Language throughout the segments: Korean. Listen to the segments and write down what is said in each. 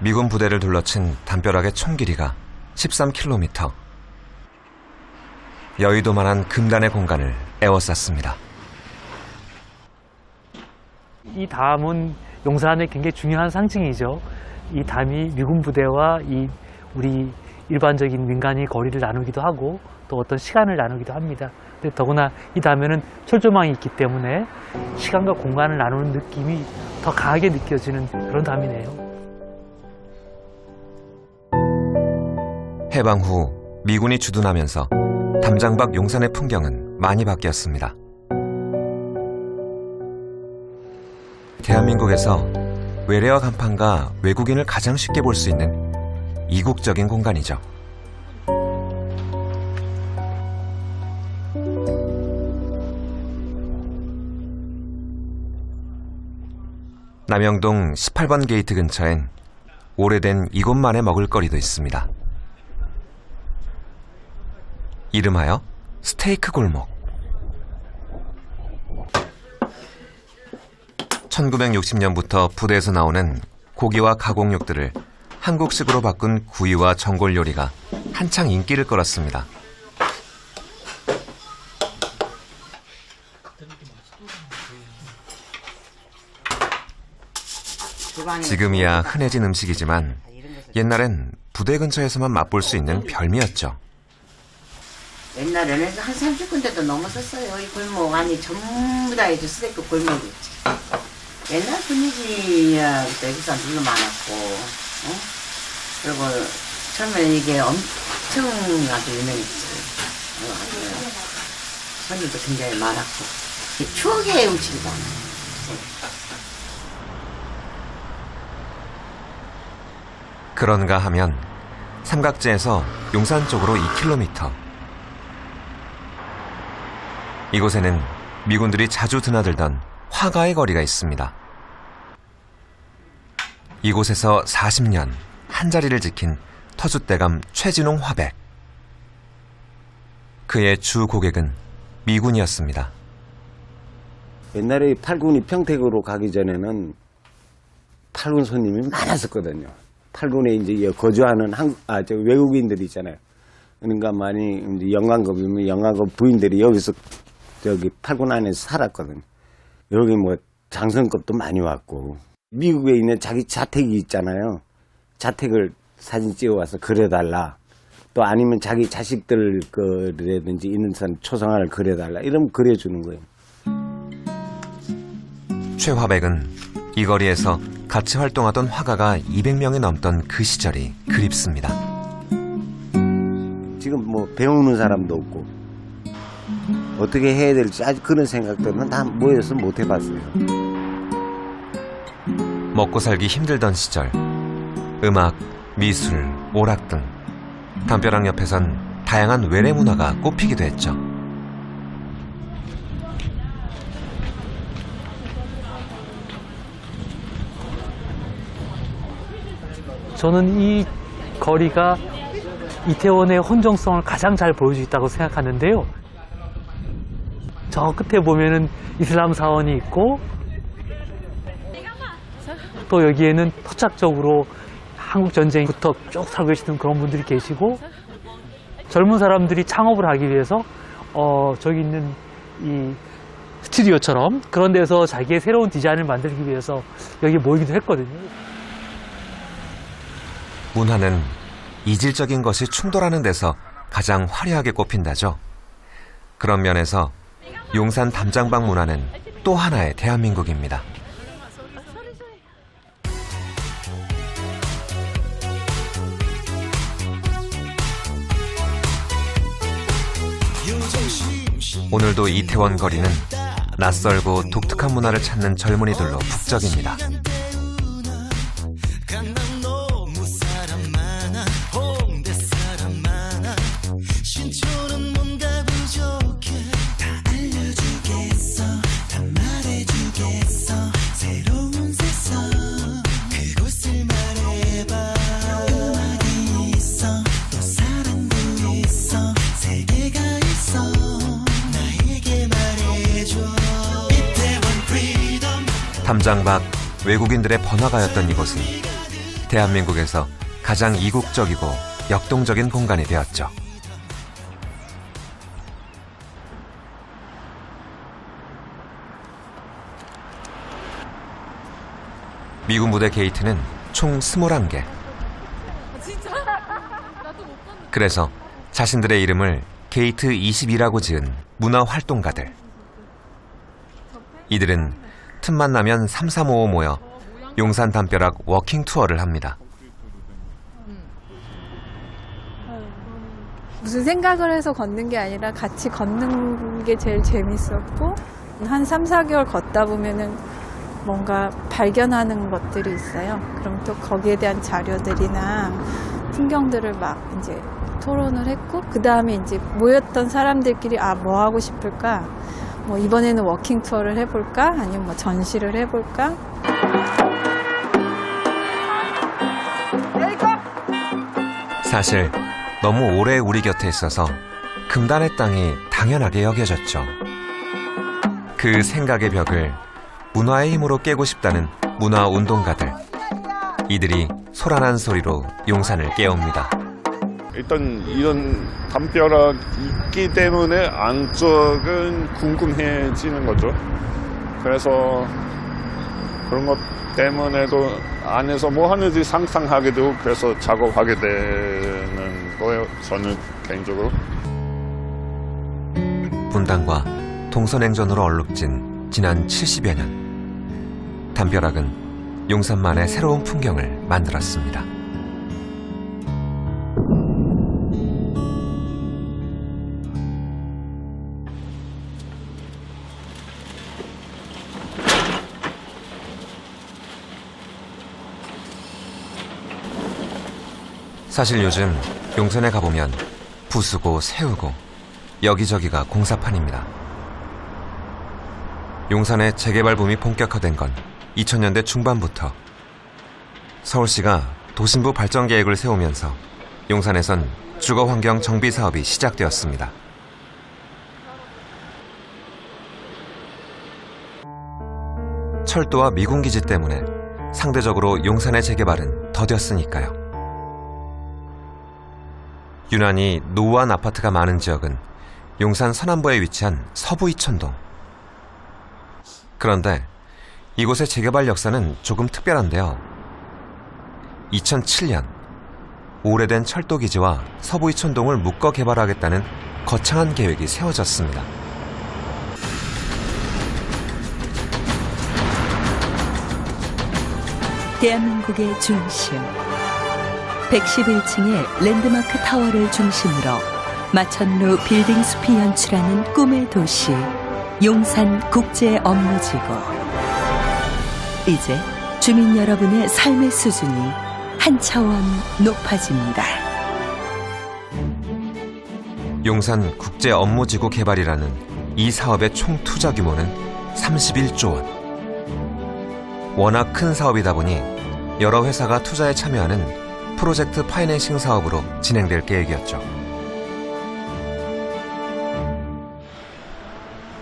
미군 부대를 둘러친 담벼락의 총 길이가 13km. 여의도만한 금단의 공간을 에워쌌습니다. 이 담은 용산의 굉장히 중요한 상징이죠. 이 담이 미군 부대와 우리 일반적인 민간이 거리를 나누기도 하고 또 어떤 시간을 나누기도 합니다. 근데 더구나 이 담에는 철조망이 있기 때문에 시간과 공간을 나누는 느낌이 더 강하게 느껴지는 그런 담이네요. 해방 후 미군이 주둔하면서 담장 밖 용산의 풍경은 많이 바뀌었습니다. 대한민국에서 외래어 간판과 외국인을 가장 쉽게 볼 수 있는 이국적인 공간이죠. 남영동 18번 게이트 근처엔 오래된 이곳만의 먹을거리도 있습니다. 이름하여 스테이크 골목. 1960년부터 부대에서 나오는 고기와 가공육들을 한국식으로 바꾼 구이와 전골 요리가 한창 인기를 끌었습니다. 지금이야 흔해진 음식이지만 옛날엔 부대 근처에서만 맛볼 수 있는 별미였죠. 옛날에는 한 30군데도 넘었었어요. 이 골목 안이 전부 다 이제 스테이크 골목이었지. 옛날 분위기야 그때 여기 사람들도 많았고, 그리고 처음에 이게 엄청 아주 유명했지. 손님도 굉장히 많았고, 추억의 음식이다. 그런가 하면 삼각지에서 용산 쪽으로 2km. 이곳에는 미군들이 자주 드나들던 화가의 거리가 있습니다. 이곳에서 40년 한자리를 지킨 터줏대감 최진홍 화백. 그의 주 고객은 미군이었습니다. 옛날에 8군이 평택으로 가기 전에는 8군 손님이 많았었거든요. 8군에 이제 거주하는 외국인들이 있잖아요. 그러니까 많이 이제 영광급이면 영광급 부인들이 여기서 저기 8군 안에서 살았거든요. 여기 뭐 장성급도 많이 왔고, 미국에 있는 자기 자택이 있잖아요. 자택을 사진 찍어와서 그려달라. 또 아니면 자기 자식들 거라든지 있는 사람 초상화를 그려달라. 이러면 그려주는 거예요. 최 화백은 이 거리에서 같이 활동하던 화가가 200명이 넘던 그 시절이 그립습니다. 지금 뭐 배우는 사람도 없고 어떻게 해야 될지 아직 그런 생각들은 다 모여서 못 해봤어요. 먹고 살기 힘들던 시절, 음악, 미술, 오락 등 담벼락 옆에선 다양한 외래 문화가 꽃피기도 했죠. 저는 이 거리가 이태원의 혼정성을 가장 잘 보여주고 있다고 생각하는데요. 저 끝에 보면은 이슬람 사원이 있고, 또 여기에는 토착적으로 한국 전쟁부터 쭉 살고 계시던 그런 분들이 계시고, 젊은 사람들이 창업을 하기 위해서 저기 있는 이 스튜디오처럼 그런 데서 자기의 새로운 디자인을 만들기 위해서 여기 모이기도 했거든요. 문화는 이질적인 것이 충돌하는 데서 가장 화려하게 꼽힌다죠. 그런 면에서 용산 담장방 문화는 또 하나의 대한민국입니다. 오늘도 이태원 거리는 낯설고 독특한 문화를 찾는 젊은이들로 북적입니다. 담장 밖 외국인들의 번화가였던 이곳은 대한민국에서 가장 이국적이고 역동적인 공간이 되었죠. 미군 부대 게이트는 총 21개. 그래서 자신들의 이름을 게이트 22라고 지은 문화활동가들. 이들은 틈만 나면 335 모여 용산 담벼락 워킹 투어를 합니다. 무슨 생각을 해서 걷는 게 아니라 같이 걷는 게 제일 재밌었고, 한 3, 4개월 걷다 보면은 뭔가 발견하는 것들이 있어요. 그럼 또 거기에 대한 자료들이나 풍경들을 막 이제 토론을 했고, 그 다음에 이제 모였던 사람들끼리 뭐 하고 싶을까? 뭐 이번에는 워킹 투어를 해볼까? 아니면 뭐 전시를 해볼까? 사실 너무 오래 우리 곁에 있어서 금단의 땅이 당연하게 여겨졌죠. 그 생각의 벽을 문화의 힘으로 깨고 싶다는 문화운동가들. 이들이 소란한 소리로 용산을 깨웁니다. 일단 이런 담벼락 있기 때문에 안쪽은 궁금해지는 거죠. 그래서 그런 것 때문에도 안에서 뭐 하는지 상상하게 되고 그래서 작업하게 되는 거예요. 저는 개인적으로. 분당과 동서냉전으로 얼룩진 지난 70여 년. 담벼락은 용산만의 새로운 풍경을 만들었습니다. 사실 요즘 용산에 가보면 부수고 세우고 여기저기가 공사판입니다. 용산의 재개발 붐이 본격화된 건 2000년대 중반부터. 서울시가 도심부 발전 계획을 세우면서 용산에선 주거환경 정비 사업이 시작되었습니다. 철도와 미군기지 때문에 상대적으로 용산의 재개발은 더뎠으니까요. 유난히 노후한 아파트가 많은 지역은 용산 서남부에 위치한 서부 이천동. 그런데 이곳의 재개발 역사는 조금 특별한데요. 2007년 오래된 철도기지와 서부 이천동을 묶어 개발하겠다는 거창한 계획이 세워졌습니다. 대한민국의 중심 111층의 랜드마크 타워를 중심으로 마천루 빌딩 숲이 연출하는 꿈의 도시 용산 국제 업무지구. 이제 주민 여러분의 삶의 수준이 한 차원 높아집니다. 용산 국제 업무지구 개발이라는 이 사업의 총 투자 규모는 31조 원. 워낙 큰 사업이다 보니 여러 회사가 투자에 참여하는 프로젝트 파이낸싱 사업으로 진행될 계획이었죠.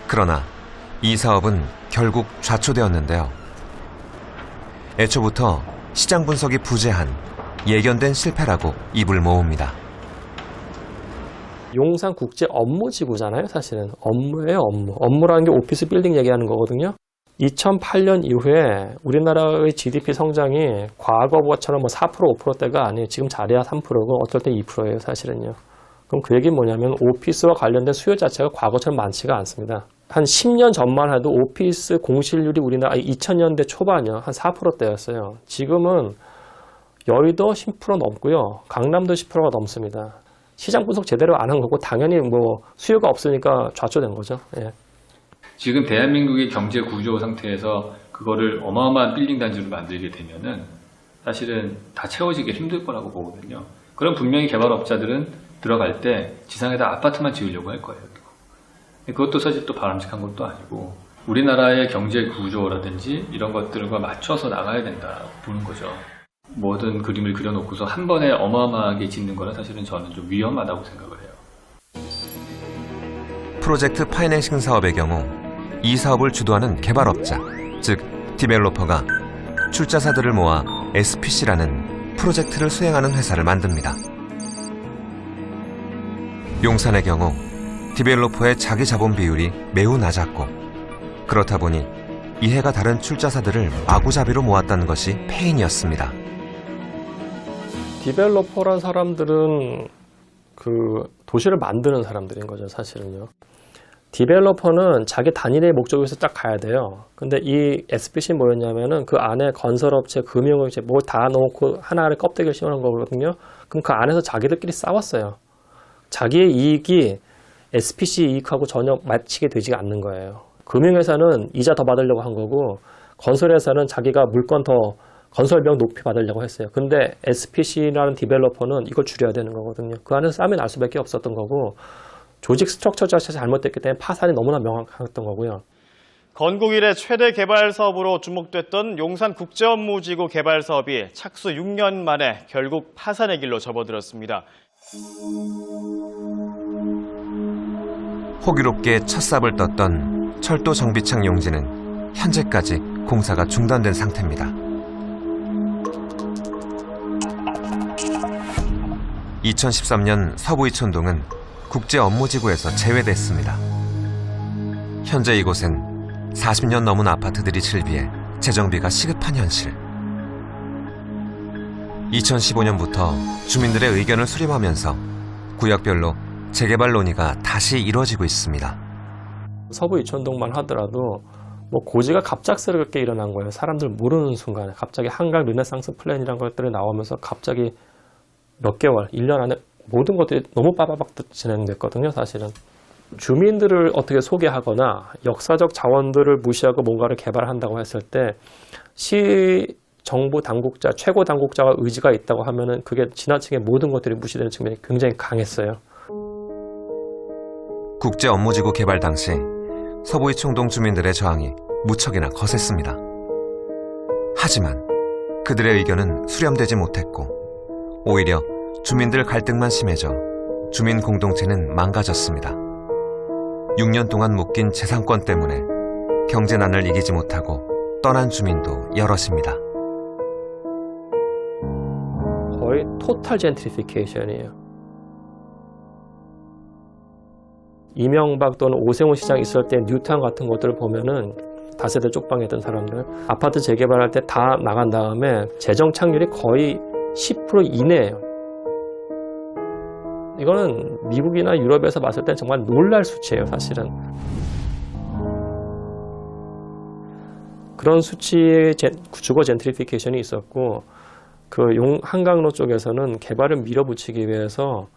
그러나 이 사업은 결국 좌초되었는데요. 애초부터 시장 분석이 부재한 예견된 실패라고 입을 모읍니다. 용산 국제 업무지구잖아요. 사실은 업무예요. 업무라는 게 오피스 빌딩 얘기하는 거거든요. 2008년 이후에 우리나라의 GDP 성장이 과거처럼 4%, 5%대가 아니에요. 지금 잘해야 3%고 어떨 때 2%예요, 사실은요. 그럼 그 얘기는 뭐냐면 오피스와 관련된 수요 자체가 과거처럼 많지가 않습니다. 한 10년 전만 해도 오피스 공실률이 우리나라 2000년대 초반이요. 한 4%대였어요. 지금은 여의도 10% 넘고요. 강남도 10%가 넘습니다. 시장 분석 제대로 안 한 거고 당연히 수요가 없으니까 좌초된 거죠. 예. 지금 대한민국의 경제 구조 상태에서 그거를 어마어마한 빌딩 단지로 만들게 되면은 사실은 다 채워지기 힘들 거라고 보거든요. 그럼 분명히 개발업자들은 들어갈 때 지상에다 아파트만 지으려고 할 거예요. 그것도 사실 또 바람직한 것도 아니고 우리나라의 경제 구조라든지 이런 것들과 맞춰서 나가야 된다 보는 거죠. 모든 그림을 그려놓고서 한 번에 어마어마하게 짓는 거는 사실은 저는 좀 위험하다고 생각을 해요. 프로젝트 파이낸싱 사업의 경우 이 사업을 주도하는 개발업자, 즉 디벨로퍼가 출자사들을 모아 SPC라는 프로젝트를 수행하는 회사를 만듭니다. 용산의 경우 디벨로퍼의 자기 자본 비율이 매우 낮았고 그렇다 보니 이해가 다른 출자사들을 마구잡이로 모았다는 것이 패인이었습니다. 디벨로퍼란 사람들은 그 도시를 만드는 사람들인 거죠, 사실은요. 디벨로퍼는 자기 단일의 목적을 위해서 딱 가야 돼요. 근데 이 SPC 뭐였냐면은 그 안에 건설업체, 금융업체 뭐 다 넣고 하나를 껍데기를 씌우는 거거든요. 그럼 그 안에서 자기들끼리 싸웠어요. 자기의 이익이 SPC 이익하고 전혀 맞치게 되지 않는 거예요. 금융회사는 이자 더 받으려고 한 거고 건설회사는 자기가 물건 더 건설비용 높이 받으려고 했어요. 근데 SPC라는 디벨로퍼는 이걸 줄여야 되는 거거든요. 그 안에서 싸움이 날 수밖에 없었던 거고 조직 스트럭처 자체가 잘못됐기 때문에 파산이 너무나 명확했던 거고요. 건국 이래 최대 개발 사업으로 주목됐던 용산국제업무지구 개발 사업이 착수 6년 만에 결국 파산의 길로 접어들었습니다. 호기롭게 첫 삽을 떴던 철도 정비창 용지는 현재까지 공사가 중단된 상태입니다. 2013년 서부 이촌동은 국제업무지구에서 제외됐습니다. 현재 이곳은 40년 넘은 아파트들이 즐비해 재정비가 시급한 현실. 2015년부터 주민들의 의견을 수렴하면서 구역별로 재개발 논의가 다시 이루어지고 있습니다. 서부 이촌동만 하더라도 뭐 고지가 갑작스럽게 일어난 거예요. 사람들 모르는 순간에 갑자기 한강 르네상스 플랜이라는 것들이 나오면서 갑자기 몇 개월, 1년 안에 모든 것들이 너무 빠바박 진행됐거든요, 사실은. 주민들을 어떻게 소개하거나 역사적 자원들을 무시하고 뭔가를 개발한다고 했을 때 시 정부 당국자, 최고 당국자가 의지가 있다고 하면은 그게 지나치게 모든 것들이 무시되는 측면이 굉장히 강했어요. 국제업무지구 개발 당시 서부 이촌동 주민들의 저항이 무척이나 거셌습니다. 하지만 그들의 의견은 수렴되지 못했고 오히려 주민들 갈등만 심해져 주민 공동체는 망가졌습니다. 6년 동안 묶인 재산권 때문에 경제난을 이기지 못하고 떠난 주민도 여럿입니다. 거의 토탈 젠트리피케이션이에요. 이명박 또는 오세훈 시장 있을 때 뉴타운 같은 것들을 보면은 다세대 쪽방했던 사람들 아파트 재개발할 때 다 나간 다음에 재정 착률이 거의 10% 이내예요. 이거는 미국이나 유럽에서 봤을 때 정말 놀랄 수치예요, 사실은. 그런 수치의 주거 젠트리피케이션이 있었고 그 한강로 쪽에서는 개발을 밀어붙이기 위해서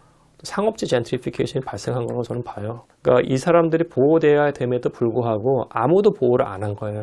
상업지 젠트리피케이션이 발생한 거라고 저는 봐요. 그러니까 이 사람들이 보호돼야 됨에도 불구하고 아무도 보호를 안 한 거예요.